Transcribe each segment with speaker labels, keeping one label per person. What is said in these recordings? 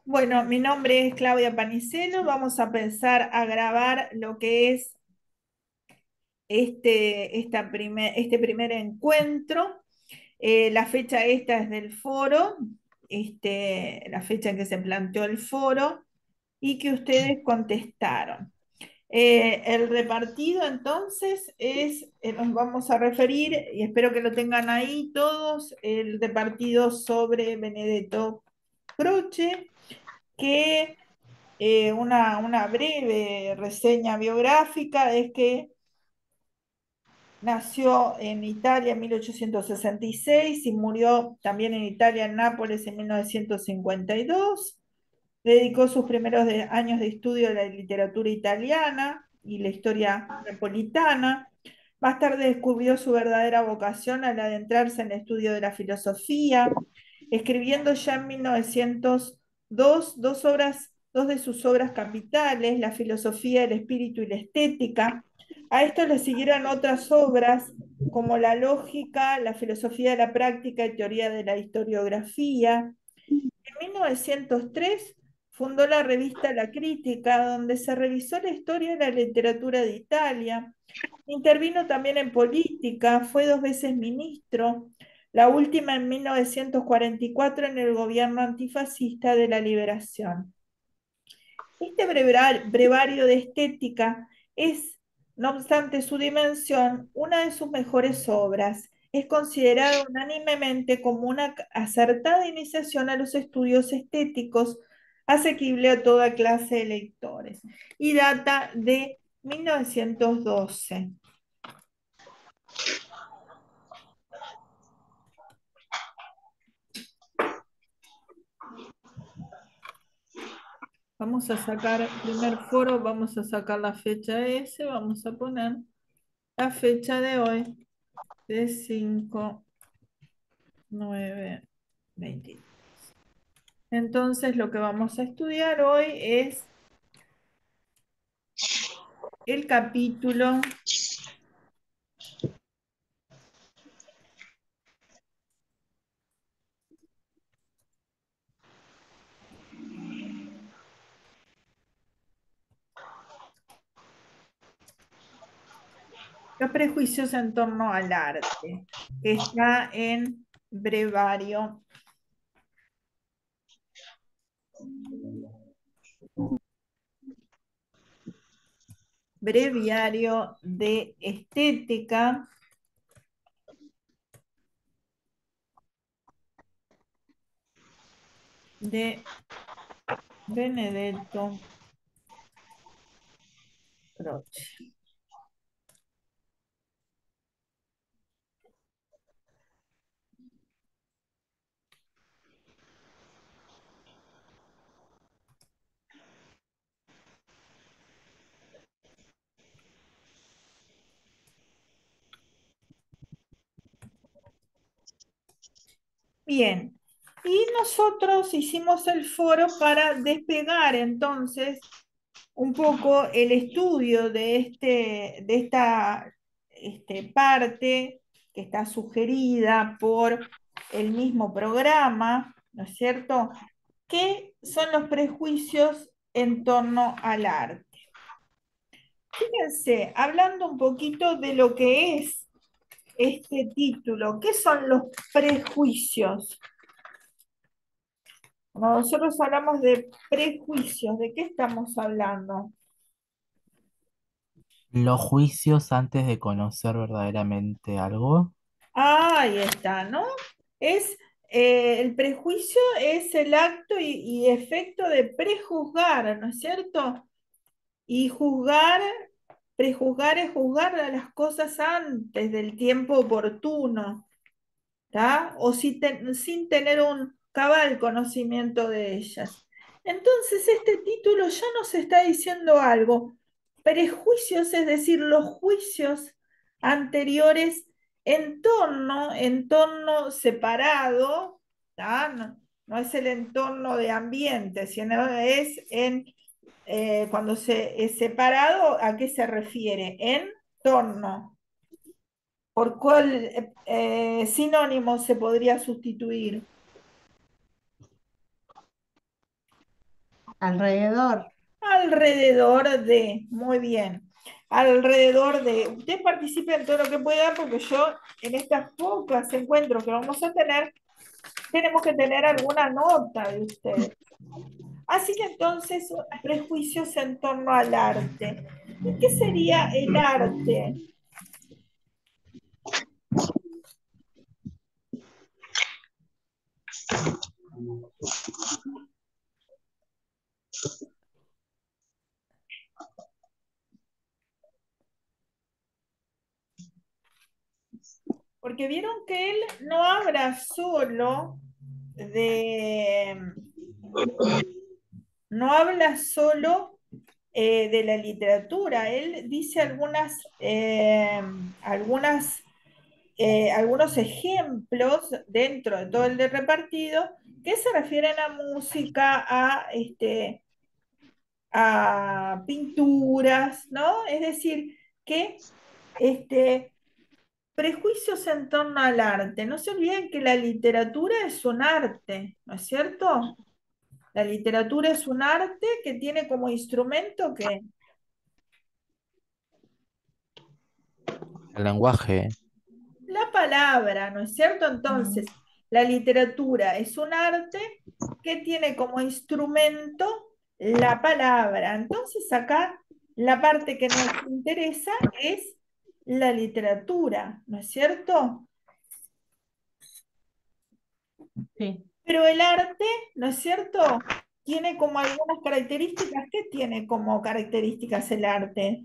Speaker 1: Bueno, mi nombre es Claudia Panicelo. Vamos a empezar a grabar lo que es este primer encuentro. La fecha esta es del foro, la fecha en que se planteó el foro y que ustedes contestaron. El repartido entonces nos vamos a referir, y espero que lo tengan ahí todos, el repartido sobre Benedetto Croce, que una breve reseña biográfica es que nació en Italia en 1866 y murió también en Italia, en Nápoles, en 1952. Dedicó sus años de estudio a la literatura italiana y la historia napolitana. Más tarde descubrió su verdadera vocación al adentrarse en el estudio de la filosofía, escribiendo ya en 1902 dos de sus obras capitales, La filosofía del espíritu y la estética. A esto le siguieron otras obras como La lógica, La filosofía de la práctica y teoría de la historiografía. En 1903 fundó la revista La Crítica, donde se revisó la historia de la literatura de Italia. Intervino también en política, fue dos veces ministro, la última en 1944 en el gobierno antifascista de la Liberación. Este brevario de estética es, no obstante su dimensión, una de sus mejores obras. Es considerado unánimemente como una acertada iniciación a los estudios estéticos, asequible a toda clase de lectores, y data de 1912. Vamos a sacar primer foro, vamos a sacar la fecha S, vamos a poner la fecha de hoy, de 5/9/20. Entonces, lo que vamos a estudiar hoy es el capítulo Los prejuicios en torno al arte, que está en breviario de estética de Benedetto Croce. Bien, y nosotros hicimos el foro para despegar entonces un poco el estudio de esta parte que está sugerida por el mismo programa, ¿no es cierto? ¿Qué son los prejuicios en torno al arte? Fíjense, hablando un poquito de lo que es este título, ¿qué son los prejuicios? Cuando nosotros hablamos de prejuicios, ¿de qué estamos hablando?
Speaker 2: Los juicios antes de conocer verdaderamente algo.
Speaker 1: Ahí está, ¿no? Es, el prejuicio es el acto y efecto de prejuzgar, ¿no es cierto? Y prejuzgar es juzgar a las cosas antes del tiempo oportuno, ¿tá? O sin tener un cabal conocimiento de ellas. Entonces, este título ya nos está diciendo algo. Prejuicios, es decir, los juicios anteriores entorno separado, ¿tá? No, no es el entorno de ambiente, sino es cuando se es separado, ¿a qué se refiere? En torno. ¿Por cuál sinónimo se podría sustituir?
Speaker 3: Alrededor.
Speaker 1: Alrededor de, muy bien. Alrededor de, usted participe en todo lo que pueda porque yo en estas pocas encuentros que vamos a tener, tenemos que tener alguna nota de usted. Así que entonces, prejuicios en torno al arte. ¿Y qué sería el arte? Porque vieron que él no habla solo de, no habla solo de la literatura, él dice algunos ejemplos dentro de todo el de repartido que se refieren a música, a pinturas, ¿no? Es decir, que este, prejuicios en torno al arte. No se olviden que la literatura es un arte, ¿no es cierto? La literatura es un arte que tiene como instrumento que
Speaker 2: El lenguaje.
Speaker 1: la palabra, ¿no es cierto?
Speaker 3: Mm.
Speaker 1: Entonces, la literatura es un arte que tiene como instrumento la palabra. Entonces, acá la parte que nos interesa es la literatura, ¿no es cierto?
Speaker 3: Sí.
Speaker 1: Pero el arte, ¿no es cierto? Tiene como algunas características. ¿Qué tiene como características el arte?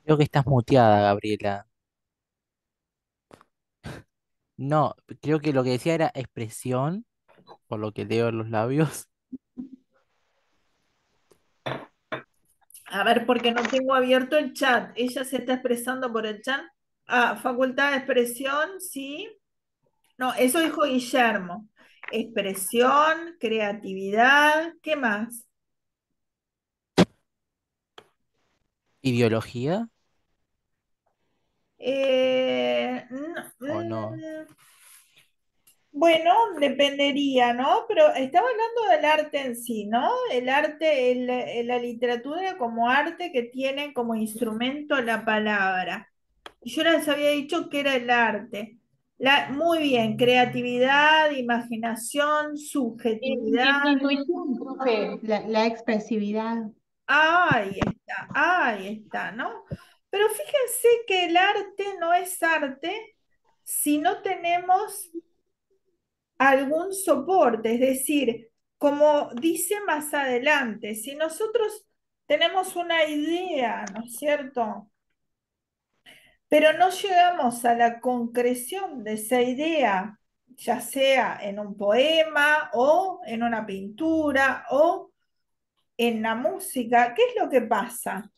Speaker 2: Creo que estás muteada, Gabriela. No, creo que lo que decía era expresión, por lo que leo en los labios.
Speaker 1: A ver, porque no tengo abierto el chat. Ella se está expresando por el chat. Ah, facultad de expresión, sí. No, eso dijo Guillermo. Expresión, creatividad, ¿qué más?
Speaker 2: ¿Ideología o no?
Speaker 1: Bueno, dependería, ¿no? Pero estaba hablando del arte en sí, ¿no? El arte, la literatura como arte que tiene como instrumento la palabra. Yo les había dicho que era el arte. Muy bien, creatividad, imaginación, subjetividad.
Speaker 3: Intuición, profe. La expresividad.
Speaker 1: Ahí está, ¿no? Pero fíjense que el arte no es arte si no tenemos algún soporte, es decir, como dice más adelante, si nosotros tenemos una idea, ¿no es cierto? Pero no llegamos a la concreción de esa idea, ya sea en un poema o en una pintura o en la música, ¿qué es lo que pasa?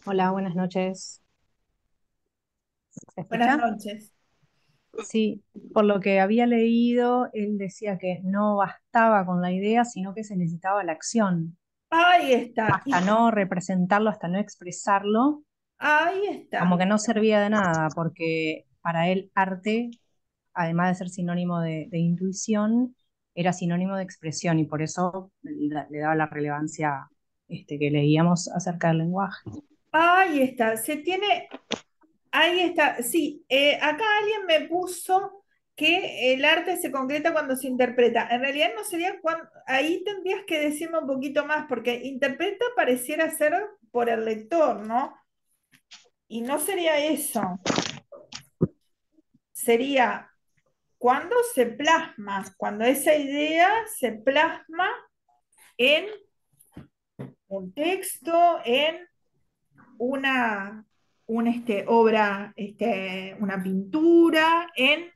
Speaker 4: Hola, buenas noches. ¿Se
Speaker 1: Buenas
Speaker 4: escucha?
Speaker 1: noches.
Speaker 4: Sí, por lo que había leído, él decía que no bastaba con la idea, sino que se necesitaba la acción.
Speaker 1: Ahí está,
Speaker 4: Hasta no representarlo, hasta no expresarlo,
Speaker 1: ahí
Speaker 4: como
Speaker 1: está.
Speaker 4: que no servía de nada, porque para él arte, además de ser sinónimo de intuición, era sinónimo de expresión y por eso le daba la relevancia que leíamos acerca del lenguaje.
Speaker 1: Ahí está. Ahí está. Sí, acá alguien me puso que el arte se concreta cuando se interpreta. En realidad no sería cuando, ahí tendrías que decirme un poquito más, porque interpreta pareciera ser por el lector, ¿no? Y no sería eso. Sería cuando se plasma, cuando esa idea se plasma en un texto, en una, obra, una pintura, en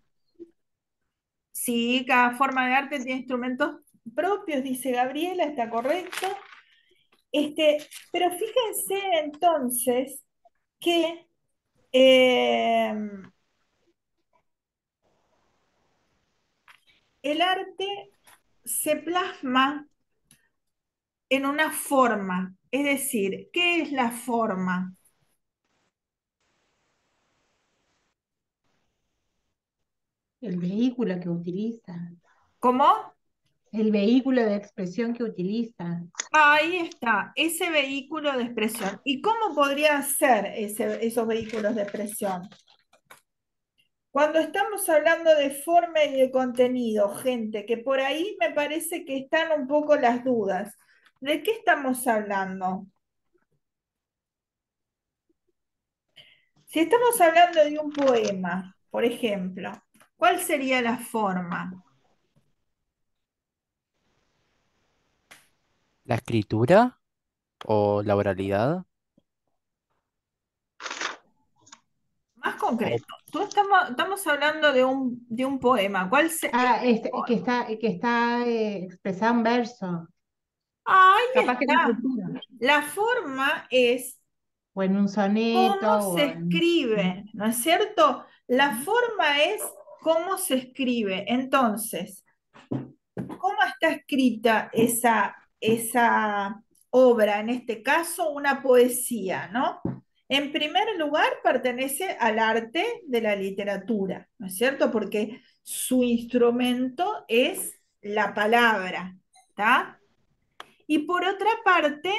Speaker 1: sí, cada forma de arte tiene instrumentos propios, dice Gabriela, está correcto. Pero fíjense entonces que eh, el arte se plasma en una forma, es decir, ¿qué es la forma?
Speaker 3: El vehículo que utiliza.
Speaker 1: ¿Cómo?
Speaker 3: El vehículo de expresión que utiliza.
Speaker 1: Ahí está, ese vehículo de expresión. ¿Y cómo podría ser esos vehículos de expresión? Cuando estamos hablando de forma y de contenido, gente, que por ahí me parece que están un poco las dudas. ¿De qué estamos hablando? Si estamos hablando de un poema, por ejemplo, ¿cuál sería la forma?
Speaker 2: ¿La escritura o la oralidad?
Speaker 1: Más
Speaker 2: O
Speaker 1: concreto, estamos hablando de un poema. ¿Cuál sería
Speaker 3: Ah,
Speaker 1: la
Speaker 3: que está expresado en verso.
Speaker 1: Ahí
Speaker 3: Capaz que la
Speaker 1: está.
Speaker 3: estructura.
Speaker 1: La forma es
Speaker 3: O en un soneto,
Speaker 1: cómo
Speaker 3: o
Speaker 1: se
Speaker 3: en...
Speaker 1: escribe, ¿no es cierto? La forma es cómo se escribe. Entonces, ¿cómo está escrita esa obra? En este caso, una poesía, ¿no? En primer lugar, pertenece al arte de la literatura, ¿no es cierto? Porque su instrumento es la palabra, ¿está? Y por otra parte,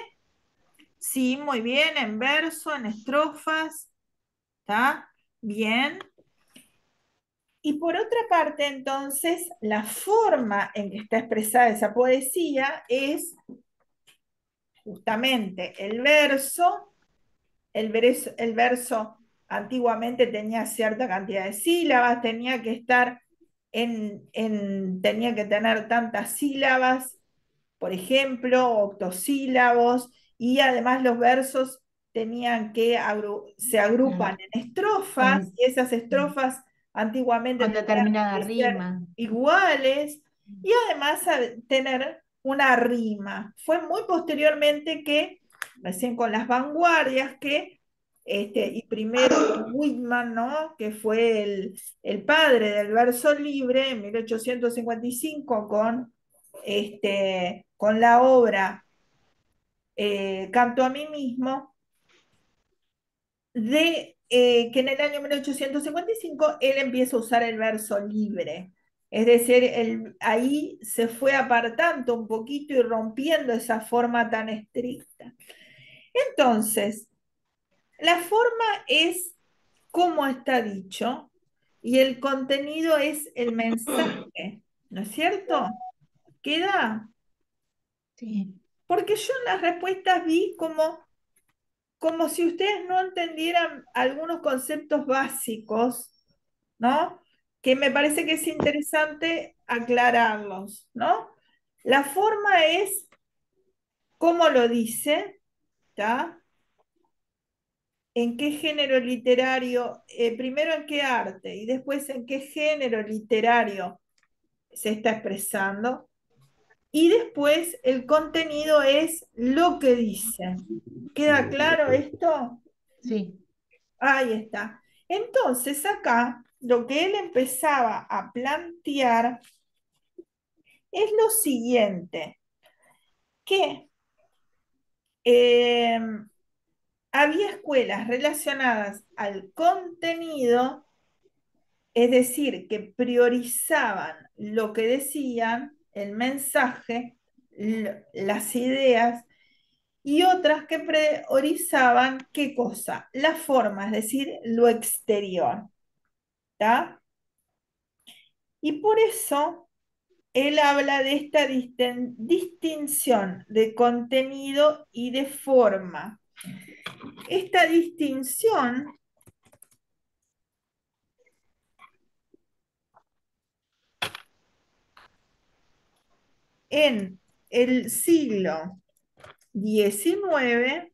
Speaker 1: sí, muy bien, en verso, en estrofas, ¿está? Bien. Y por otra parte, entonces, la forma en que está expresada esa poesía es justamente el verso antiguamente tenía cierta cantidad de sílabas, tenía que estar tenía que tener tantas sílabas, por ejemplo, octosílabos, y además los versos se agrupan
Speaker 3: Claro,
Speaker 1: en estrofas,
Speaker 3: con,
Speaker 1: y esas estrofas antiguamente
Speaker 3: con
Speaker 1: tenían
Speaker 3: determinada
Speaker 1: que ser
Speaker 3: rima.
Speaker 1: iguales, y además tener una rima. Fue muy posteriormente que, recién con las vanguardias, y primero con Whitman, ¿no? Que fue el padre del verso libre en 1855 con la obra Canto a mí mismo, que en el año 1855 él empieza a usar el verso libre. Es decir, ahí se fue apartando un poquito y rompiendo esa forma tan estricta. Entonces, la forma es como está dicho y el contenido es el mensaje, ¿no es cierto? ¿Queda?
Speaker 3: Sí,
Speaker 1: Porque yo en las respuestas vi como si ustedes no entendieran algunos conceptos básicos, ¿no? Que me parece que es interesante aclararlos, ¿no? La forma es cómo lo dice, ¿está? En qué género literario, primero en qué arte y después en qué género literario se está expresando. Y después el contenido es lo que dice. ¿Queda claro esto?
Speaker 3: sí,
Speaker 1: Ahí está. Entonces acá lo que él empezaba a plantear es lo siguiente, que eh, había escuelas relacionadas al contenido, es decir, que priorizaban lo que decían, el mensaje, las ideas, y otras que priorizaban qué cosa, la forma, es decir, lo exterior. ¿Está? Y por eso él habla de esta distinción de contenido y de forma. Esta distinción en el siglo XIX,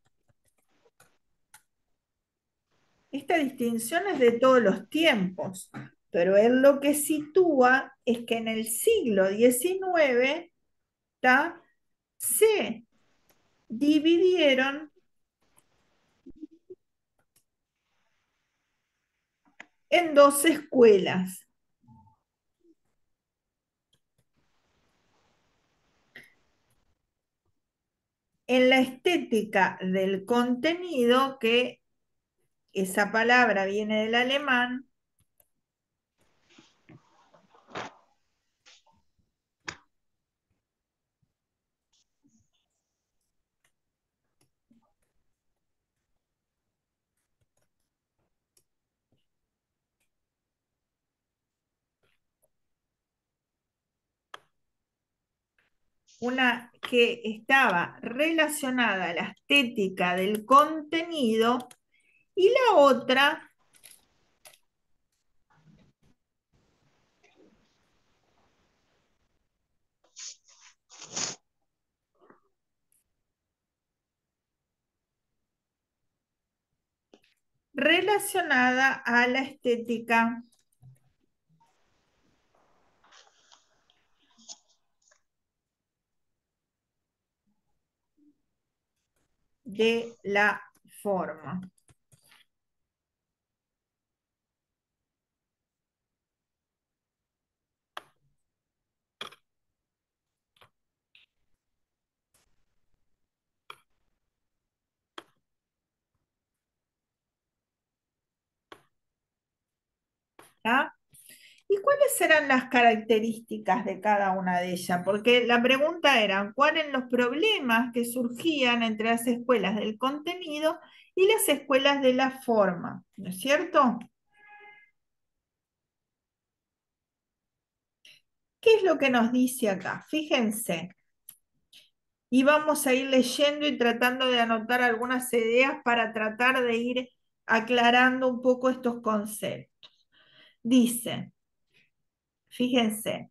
Speaker 1: esta distinción es de todos los tiempos, pero él lo que sitúa es que en el siglo XIX ¿tá? Se dividieron en dos escuelas. En la estética del contenido, que esa palabra viene del alemán, una que estaba relacionada a la estética del contenido y la otra relacionada a la estética de la forma. ¿Tá? ¿Y cuáles eran las características de cada una de ellas? Porque la pregunta era, ¿cuáles eran los problemas que surgían entre las escuelas del contenido y las escuelas de la forma? ¿No es cierto? ¿Qué es lo que nos dice acá? Fíjense, y vamos a ir leyendo y tratando de anotar algunas ideas para tratar de ir aclarando un poco estos conceptos. Dice, fíjense,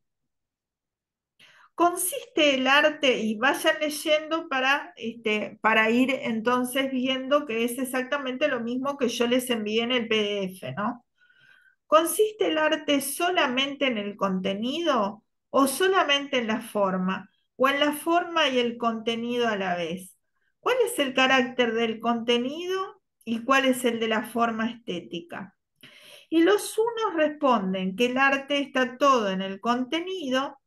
Speaker 1: consiste el arte, y vayan leyendo para ir entonces viendo que es exactamente lo mismo que yo les envié en el PDF, ¿no? ¿Consiste el arte solamente en el contenido o solamente en la forma? ¿O en la forma y el contenido a la vez? ¿Cuál es el carácter del contenido y cuál es el de la forma estética? Y los unos responden que el arte está todo en el contenido,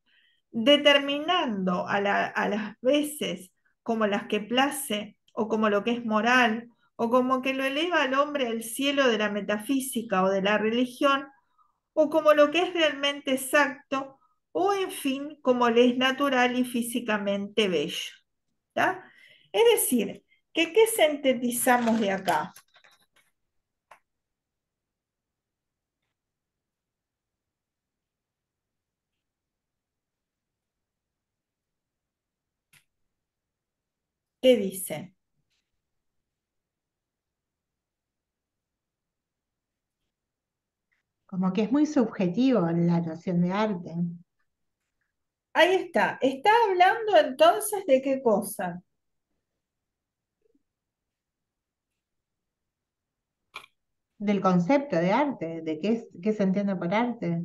Speaker 1: determinando a las veces como las que place o como lo que es moral o como que lo eleva al hombre al cielo de la metafísica o de la religión o como lo que es realmente exacto, o en fin, como le es natural y físicamente bello. ¿Tá? Es decir, que ¿qué sintetizamos de acá? ¿Qué dice?
Speaker 3: Como que es muy subjetivo la noción de arte,
Speaker 1: Ahí está. Está hablando entonces de qué cosa.
Speaker 3: del concepto de arte, de qué se entiende por arte.